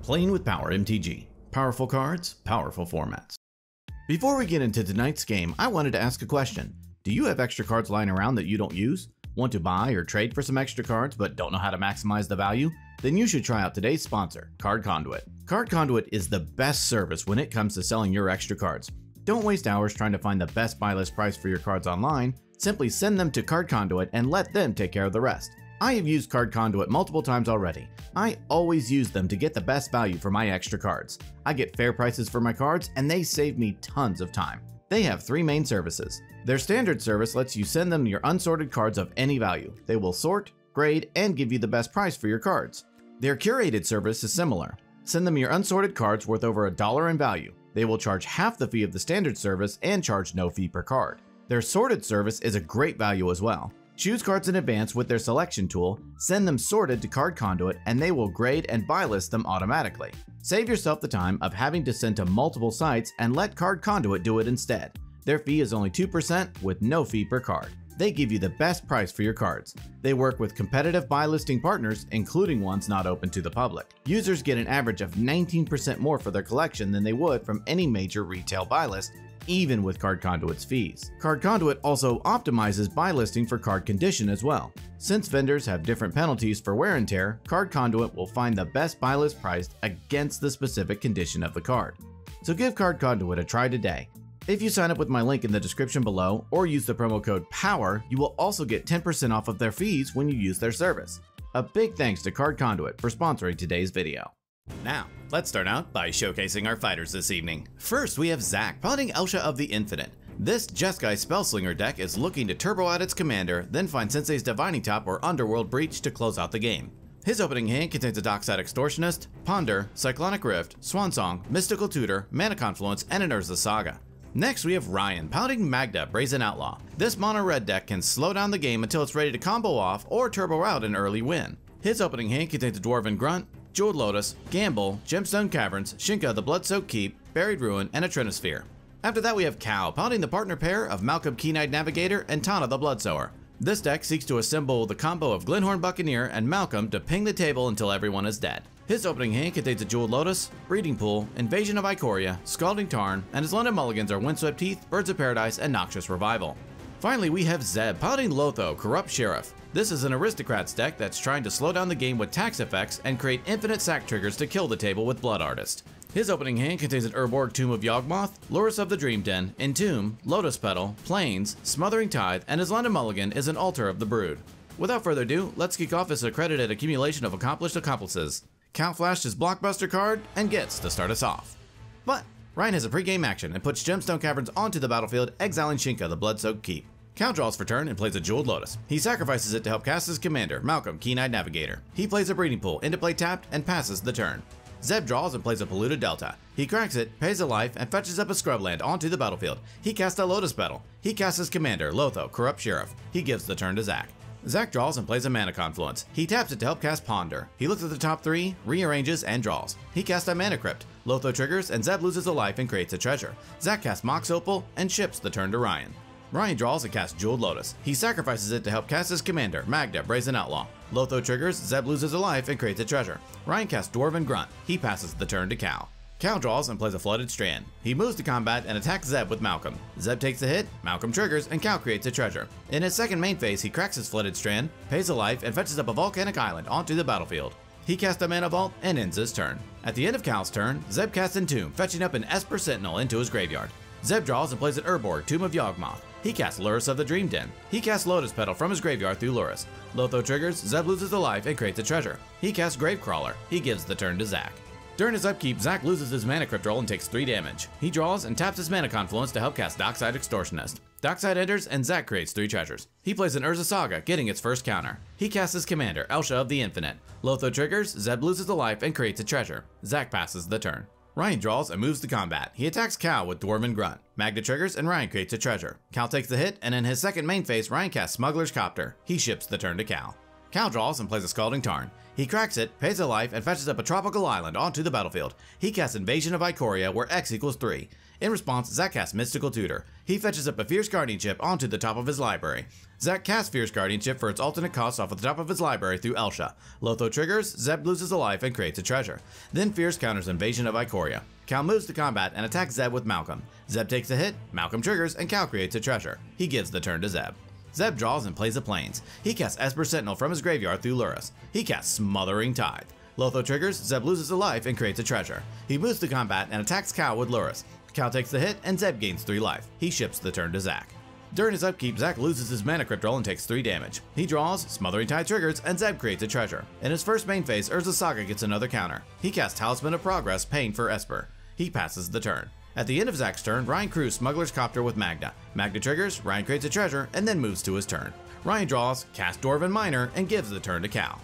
Playing with Power MTG. Powerful cards, powerful formats. Before we get into tonight's game, I wanted to ask a question. Do you have extra cards lying around that you don't use? Want to buy or trade for some extra cards but don't know how to maximize the value? Then you should try out today's sponsor, Card Conduit. Card Conduit is the best service when it comes to selling your extra cards. Don't waste hours trying to find the best buy list price for your cards online. Simply send them to Card Conduit and let them take care of the rest. I have used Card Conduit multiple times already. I always use them to get the best value for my extra cards. I get fair prices for my cards and they save me tons of time. They have three main services. Their standard service lets you send them your unsorted cards of any value. They will sort, grade, and give you the best price for your cards. Their curated service is similar. Send them your unsorted cards worth over $1 in value. They will charge half the fee of the standard service and charge no fee per card. Their sorted service is a great value as well. Choose cards in advance with their selection tool, send them sorted to Card Conduit, and they will grade and buy list them automatically. Save yourself the time of having to send to multiple sites and let Card Conduit do it instead. Their fee is only 2% with no fee per card. They give you the best price for your cards. They work with competitive buy listing partners, including ones not open to the public. Users get an average of 19% more for their collection than they would from any major retail buy list, even with Card Conduit's fees. Card Conduit also optimizes buy listing for card condition as well. Since vendors have different penalties for wear and tear, Card Conduit will find the best buy list priced against the specific condition of the card. So give Card Conduit a try today. If you sign up with my link in the description below or use the promo code POWER, you will also get 10% off of their fees when you use their service. A big thanks to Card Conduit for sponsoring today's video. Now, let's start out by showcasing our fighters this evening. First, we have Zach piloting Elsha of the Infinite. This Jeskai Spellslinger deck is looking to turbo out its commander, then find Sensei's Divining Top or Underworld Breach to close out the game. His opening hand contains a Dockside Extortionist, Ponder, Cyclonic Rift, Swansong, Mystical Tutor, Mana Confluence, and an Urza Saga. Next, we have Ryan piloting Magda, Brazen Outlaw. This mono-red deck can slow down the game until it's ready to combo off or turbo out an early win. His opening hand contains a Dwarven Grunt, Jeweled Lotus, Gamble, Gemstone Caverns, Shinka the Bloodsoaked Keep, Buried Ruin, and a Trinosphere. After that, we have Cal piloting the partner pair of Malcolm Keen-Eyed Navigator and Tana the Bloodsower. This deck seeks to assemble the combo of Glenhorn Buccaneer and Malcolm to ping the table until everyone is dead. His opening hand contains a Jeweled Lotus, Breeding Pool, Invasion of Ikoria, Scalding Tarn, and his London mulligans are Windswept Teeth, Birds of Paradise, and Noxious Revival. Finally, we have Zeb piloting Lotho, Corrupt Sheriff. This is an Aristocrats deck that's trying to slow down the game with tax effects and create infinite sack triggers to kill the table with Blood Artist. His opening hand contains an Urborg Tomb of Yawgmoth, Lurrus of the Dream Den, Entomb, Lotus Petal, Plains, Smothering Tithe, and his London mulligan is an Altar of the Brood. Without further ado, let's kick off this accredited accumulation of accomplished accomplices. Cal flashed his blockbuster card and gets to start us off. But Ryan has a pre-game action and puts Gemstone Caverns onto the battlefield, exiling Shinka the Bloodsoaked Keep. Cal draws for turn and plays a Jeweled Lotus. He sacrifices it to help cast his commander, Malcolm Keen-Eyed Navigator. He plays a Breeding Pool into play tapped and passes the turn. Zeb draws and plays a Polluted Delta. He cracks it, pays a life, and fetches up a Scrubland onto the battlefield. He casts a Lotus Petal. He casts his commander, Lotho, Corrupt Sheriff. He gives the turn to Zach. Zach draws and plays a Mana Confluence. He taps it to help cast Ponder. He looks at the top three, rearranges, and draws. He casts a Mana Crypt. Lotho triggers, and Zeb loses a life and creates a treasure. Zach casts Mox Opal and ships the turn to Ryan. Ryan draws and casts Jeweled Lotus. He sacrifices it to help cast his commander, Magda, Brazen Outlaw. Lotho triggers, Zeb loses a life and creates a treasure. Ryan casts Dwarven Grunt. He passes the turn to Cal. Cal draws and plays a Flooded Strand. He moves to combat and attacks Zeb with Malcolm. Zeb takes a hit, Malcolm triggers, and Cal creates a treasure. In his second main phase, he cracks his Flooded Strand, pays a life, and fetches up a Volcanic Island onto the battlefield. He casts a Mana Vault and ends his turn. At the end of Cal's turn, Zeb casts Entomb, fetching up an Esper Sentinel into his graveyard. Zeb draws and plays an Urborg, Tomb of Yawgmoth. He casts Lurrus of the Dream Den. He casts Lotus Petal from his graveyard through Lurrus. Lotho triggers, Zeb loses a life and creates a treasure. He casts Gravecrawler. He gives the turn to Zach. During his upkeep, Zach loses his Mana Crypt roll and takes 3 damage. He draws and taps his Mana Confluence to help cast Dockside Extortionist. Dockside enters and Zach creates 3 treasures. He plays an Urza Saga, getting its first counter. He casts his commander, Elsha of the Infinite. Lotho triggers, Zeb loses a life and creates a treasure. Zach passes the turn. Ryan draws and moves to combat. He attacks Cal with Dwarven Grunt. Magda triggers and Ryan creates a treasure. Cal takes the hit, and in his second main phase, Ryan casts Smuggler's Copter. He ships the turn to Cal. Cal draws and plays a Scalding Tarn. He cracks it, pays a life, and fetches up a tropical island onto the battlefield. He casts Invasion of Ikoria, where X equals 3. In response, Zach casts Mystical Tutor. He fetches up a Fierce Guardianship onto the top of his library. Zach casts Fierce Guardianship for its alternate cost off of the top of his library through Elsha. Lotho triggers, Zeb loses a life and creates a treasure. Then Fierce counters Invasion of Ikoria. Cal moves to combat and attacks Zeb with Malcolm. Zeb takes a hit, Malcolm triggers, and Cal creates a treasure. He gives the turn to Zeb. Zeb draws and plays the Plains. He casts Esper Sentinel from his graveyard through Lurrus. He casts Smothering Tithe. Lotho triggers, Zeb loses a life and creates a treasure. He moves to combat and attacks Cal with Lurrus. Cal takes the hit and Zeb gains 3 life. He ships the turn to Zach. During his upkeep, Zach loses his Mana Crypt roll and takes 3 damage. He draws, Smothering Tithe triggers, and Zeb creates a treasure. In his first main phase, Urza Saga gets another counter. He casts Talisman of Progress, paying for Esper. He passes the turn. At the end of Zach's turn, Ryan crews Smuggler's Copter with Magda. Magda triggers, Ryan creates a treasure, and then moves to his turn. Ryan draws, casts Dwarven Miner, and gives the turn to Cal.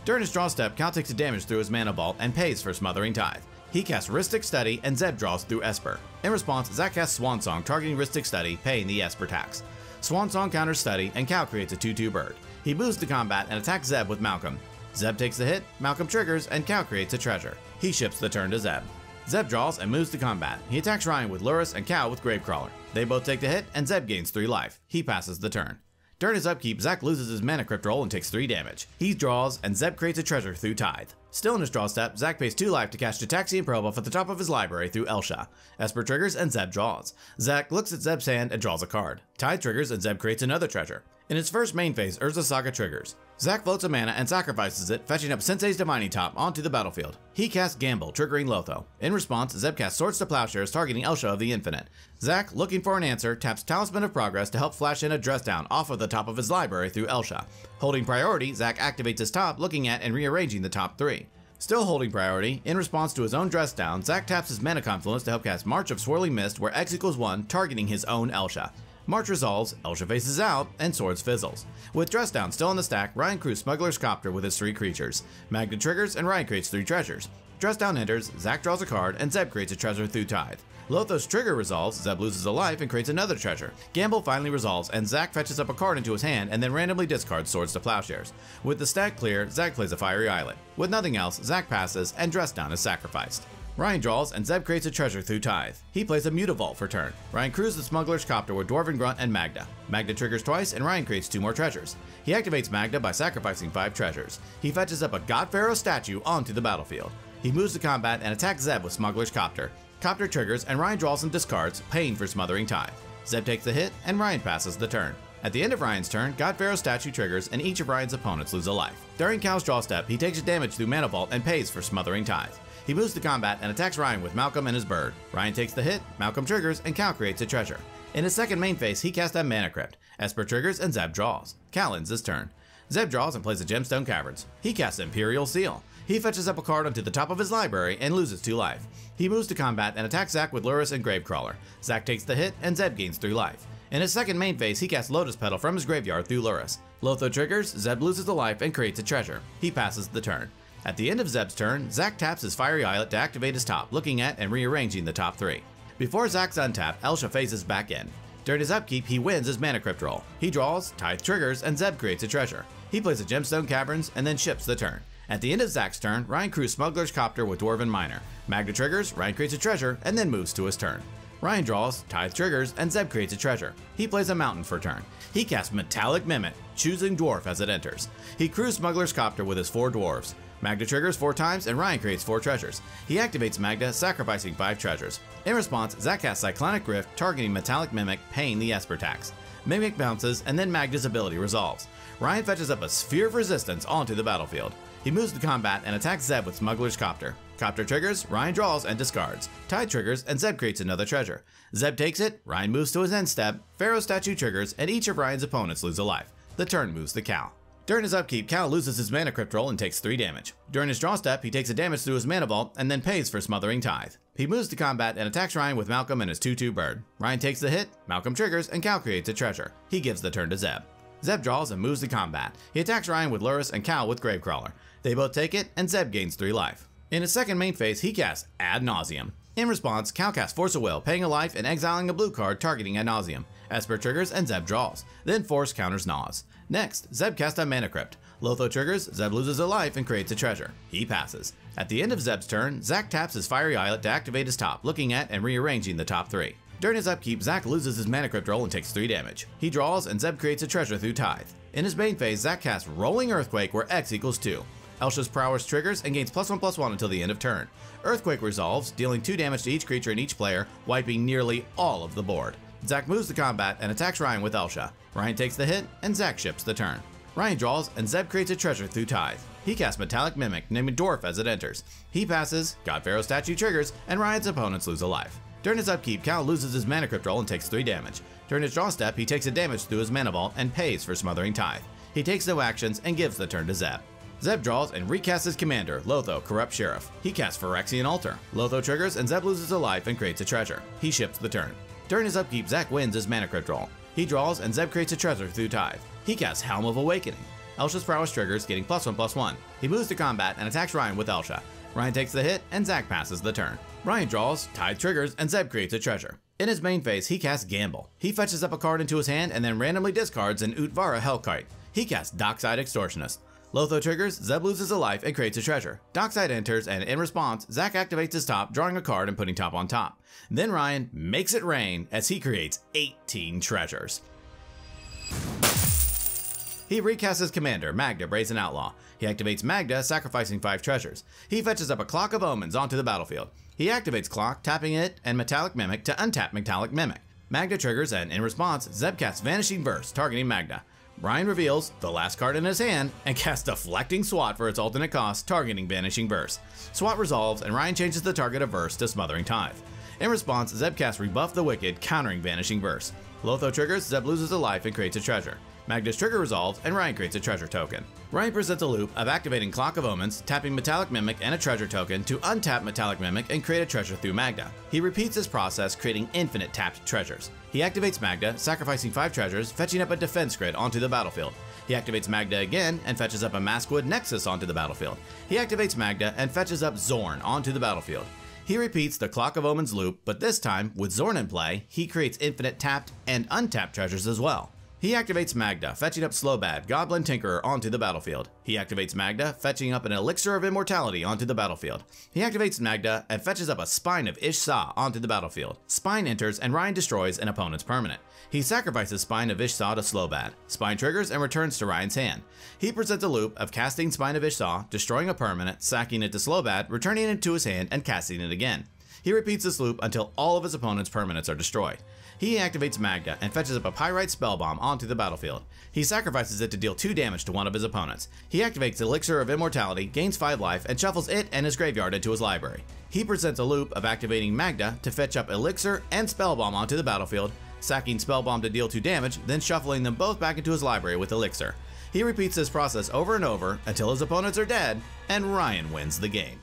During his draw step, Cal takes a damage through his Mana Vault and pays for Smothering Tithe. He casts Rhystic Study, and Zeb draws through Esper. In response, Zach casts Swan Song, targeting Rhystic Study, paying the Esper tax. Swan Song counters Study, and Cal creates a 2/2 bird. He moves to combat and attacks Zeb with Malcolm. Zeb takes the hit, Malcolm triggers, and Cal creates a treasure. He ships the turn to Zeb. Zeb draws and moves to combat. He attacks Ryan with Lurrus and Cal with Gravecrawler. They both take the hit, and Zeb gains 3 life. He passes the turn. During his upkeep, Zach loses his Mana Crypt roll and takes 3 damage. He draws, and Zeb creates a treasure through Tithe. Still in his draw step, Zach pays 2 life to cast Gitaxian Probe off at the top of his library through Elsha. Esper triggers, and Zeb draws. Zach looks at Zeb's hand and draws a card. Tithe triggers, and Zeb creates another treasure. In his first main phase, Urza Saga triggers. Zach floats a mana and sacrifices it, fetching up Sensei's Divining Top onto the battlefield. He casts Gamble, triggering Lotho. In response, Zeb casts Swords to Plowshares, targeting Elsha of the Infinite. Zach, looking for an answer, taps Talisman of Progress to help flash in a Dress Down off of the top of his library through Elsha. Holding priority, Zach activates his top, looking at and rearranging the top 3. Still holding priority, in response to his own Dress Down, Zach taps his Mana Confluence to help cast March of Swirling Mist, where X equals 1, targeting his own Elsha. March resolves, Elsha faces out, and Swords fizzles. With Dress Down still in the stack, Ryan crews Smuggler's Copter with his 3 creatures. Magda triggers, and Ryan creates 3 treasures. Dress Down enters, Zach draws a card, and Zeb creates a treasure through Tithe. Lotho's trigger resolves, Zeb loses a life and creates another treasure. Gamble finally resolves, and Zach fetches up a card into his hand and then randomly discards Swords to Plowshares. With the stack clear, Zach plays a Fiery Islet. With nothing else, Zach passes, and Dress Down is sacrificed. Ryan draws, and Zeb creates a treasure through Tithe. He plays a Mutavault for turn. Ryan crews the Smuggler's Copter with Dwarven Grunt and Magda. Magda triggers twice, and Ryan creates 2 more treasures. He activates Magda by sacrificing 5 treasures. He fetches up a God Pharaoh statue onto the battlefield. He moves to combat and attacks Zeb with Smuggler's Copter. Copter triggers, and Ryan draws and discards, paying for Smothering Tithe. Zeb takes the hit, and Ryan passes the turn. At the end of Ryan's turn, God Pharaoh statue triggers, and each of Ryan's opponents lose a life. During Cal's draw step, he takes a damage through Mana Vault and pays for Smothering Tithe. He moves to combat and attacks Ryan with Malcolm and his bird. Ryan takes the hit, Malcolm triggers, and Cal creates a treasure. In his second main phase, he casts a Mana Crypt. Esper triggers, and Zeb draws. Cal ends his turn. Zeb draws and plays a Gemstone Caverns. He casts Imperial Seal. He fetches up a card onto the top of his library and loses 2 life. He moves to combat and attacks Zach with Lurrus and Gravecrawler. Zach takes the hit, and Zeb gains 3 life. In his second main phase, he casts Lotus Petal from his graveyard through Lurrus. Lotho triggers, Zeb loses a life and creates a treasure. He passes the turn. At the end of Zeb's turn, Zach taps his Fiery Islet to activate his top, looking at and rearranging the top 3. Before Zach's untapped, Elsha phases back in. During his upkeep, he wins his Mana Crypt roll. He draws, Tithe triggers, and Zeb creates a treasure. He plays a Gemstone Caverns and then ships the turn. At the end of Zach's turn, Ryan crews Smuggler's Copter with Dwarven Miner. Magda triggers, Ryan creates a treasure, and then moves to his turn. Ryan draws, Tithe triggers, and Zeb creates a treasure. He plays a mountain for turn. He casts Metallic Mimic, choosing Dwarf as it enters. He crews Smuggler's Copter with his 4 dwarves. Magda triggers 4 times, and Ryan creates 4 treasures. He activates Magda, sacrificing 5 treasures. In response, Zach casts Cyclonic Rift, targeting Metallic Mimic, paying the Esper tax. Mimic bounces, and then Magda's ability resolves. Ryan fetches up a Sphere of Resistance onto the battlefield. He moves to combat and attacks Zeb with Smuggler's Copter. Copter triggers, Ryan draws and discards. Tithe triggers, and Zeb creates another treasure. Zeb takes it, Ryan moves to his end step, Pharaoh statue triggers, and each of Ryan's opponents lose a life. The turn moves to Cal. During his upkeep, Cal loses his Mana Crypt roll and takes 3 damage. During his draw step, he takes a damage through his Mana Vault and then pays for Smothering Tithe. He moves to combat and attacks Ryan with Malcolm and his 2/2 bird. Ryan takes the hit, Malcolm triggers, and Cal creates a treasure. He gives the turn to Zeb. Zeb draws and moves to combat. He attacks Ryan with Lurrus and Cal with Gravecrawler. They both take it, and Zeb gains 3 life. In his second main phase, he casts Ad Nauseam. In response, Cal casts Force of Will, paying a life and exiling a blue card targeting Ad Nauseam. Esper triggers, and Zeb draws. Then Force counters Naws. Next, Zeb casts a Mana Crypt. Lotho triggers, Zeb loses a life and creates a treasure. He passes. At the end of Zeb's turn, Zach taps his Fiery Eyelet to activate his top, looking at and rearranging the top 3. During his upkeep, Zach loses his Mana Crypt roll and takes 3 damage. He draws, and Zeb creates a treasure through Tithe. In his main phase, Zach casts Rolling Earthquake, where X equals 2. Elsha's Prowess triggers and gains +1/+1 until the end of turn. Earthquake resolves, dealing 2 damage to each creature and each player, wiping nearly all of the board. Zach moves to combat and attacks Ryan with Elsha. Ryan takes the hit, and Zach ships the turn. Ryan draws, and Zeb creates a treasure through Tithe. He casts Metallic Mimic, naming Dwarf as it enters. He passes, God Pharaoh statue triggers, and Ryan's opponents lose a life. During his upkeep, Cal loses his Mana Crypt roll and takes 3 damage. During his draw step, he takes a damage through his Mana Vault and pays for Smothering Tithe. He takes no actions and gives the turn to Zeb. Zeb draws and recasts his commander, Lotho, Corrupt Sheriff. He casts Phyrexian Altar. Lotho triggers and Zeb loses a life and creates a treasure. He ships the turn. During his upkeep, Zach wins his Mana Crypt roll. He draws and Zeb creates a treasure through Tithe. He casts Helm of Awakening. Elsha's Prowess triggers, getting +1/+1. He moves to combat and attacks Ryan with Elsha. Ryan takes the hit and Zach passes the turn. Ryan draws, Tithe triggers, and Zeb creates a treasure. In his main phase, he casts Gamble. He fetches up a card into his hand and then randomly discards an Utvara Hellkite. He casts Dockside Extortionist. Lotho triggers, Zeb loses a life and creates a treasure. Dockside enters, and in response, Zach activates his top, drawing a card and putting top on top. Then Ryan makes it rain as he creates 18 treasures. He recasts his commander, Magda, Brazen Outlaw. He activates Magda, sacrificing 5 treasures. He fetches up a Clock of Omens onto the battlefield. He activates Clock, tapping it and Metallic Mimic to untap Metallic Mimic. Magda triggers, and in response, Zeb casts Vanishing Verse, targeting Magda. Ryan reveals the last card in his hand and casts Deflecting Swat for its alternate cost, targeting Vanishing Verse. Swat resolves, and Ryan changes the target of Verse to Smothering Tithe. In response, Zeb casts Rebuff the Wicked, countering Vanishing Verse. Lotho triggers, Zeb loses a life and creates a treasure. Magda's trigger resolves, and Ryan creates a treasure token. Ryan presents a loop of activating Clock of Omens, tapping Metallic Mimic and a treasure token to untap Metallic Mimic and create a treasure through Magda. He repeats this process, creating infinite tapped treasures. He activates Magda, sacrificing 5 treasures, fetching up a defense grid onto the battlefield. He activates Magda again and fetches up a Maskwood Nexus onto the battlefield. He activates Magda and fetches up Zorn onto the battlefield. He repeats the Clock of Omens loop, but this time, with Zorn in play, he creates infinite tapped and untapped treasures as well. He activates Magda, fetching up Slowbad, Goblin Tinkerer onto the battlefield. He activates Magda, fetching up an Elixir of Immortality onto the battlefield. He activates Magda and fetches up a Spine of Ish-Sa onto the battlefield. Spine enters and Ryan destroys an opponent's permanent. He sacrifices Spine of Ish-Sa to Slowbad. Spine triggers and returns to Ryan's hand. He presents a loop of casting Spine of Ish-Sa, destroying a permanent, sacking it to Slowbad, returning it to his hand, and casting it again. He repeats this loop until all of his opponent's permanents are destroyed. He activates Magda and fetches up a Pyrite Spellbomb onto the battlefield. He sacrifices it to deal 2 damage to one of his opponents. He activates Elixir of Immortality, gains 5 life, and shuffles it and his graveyard into his library. He presents a loop of activating Magda to fetch up Elixir and Spellbomb onto the battlefield, sacking Spellbomb to deal 2 damage, then shuffling them both back into his library with Elixir. He repeats this process over and over until his opponents are dead, and Ryan wins the game.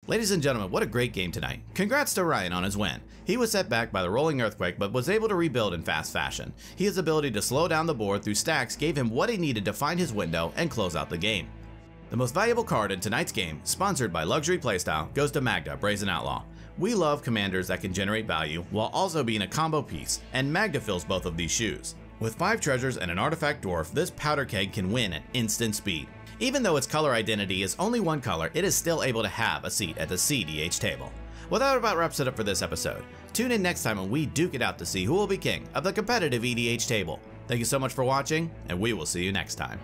Ladies and gentlemen, what a great game tonight. Congrats to Ryan on his win. He was set back by the Rolling Earthquake but was able to rebuild in fast fashion. His ability to slow down the board through stacks gave him what he needed to find his window and close out the game. The most valuable card in tonight's game, sponsored by Luxury Playstyle, goes to Magda, Brazen Outlaw. We love commanders that can generate value while also being a combo piece, and Magda fills both of these shoes. With 5 treasures and an artifact dwarf, this powder keg can win at instant speed. Even though its color identity is only one color, it is still able to have a seat at the CEDH table. Well, that about wraps it up for this episode. Tune in next time when we duke it out to see who will be king of the competitive EDH table. Thank you so much for watching, and we will see you next time.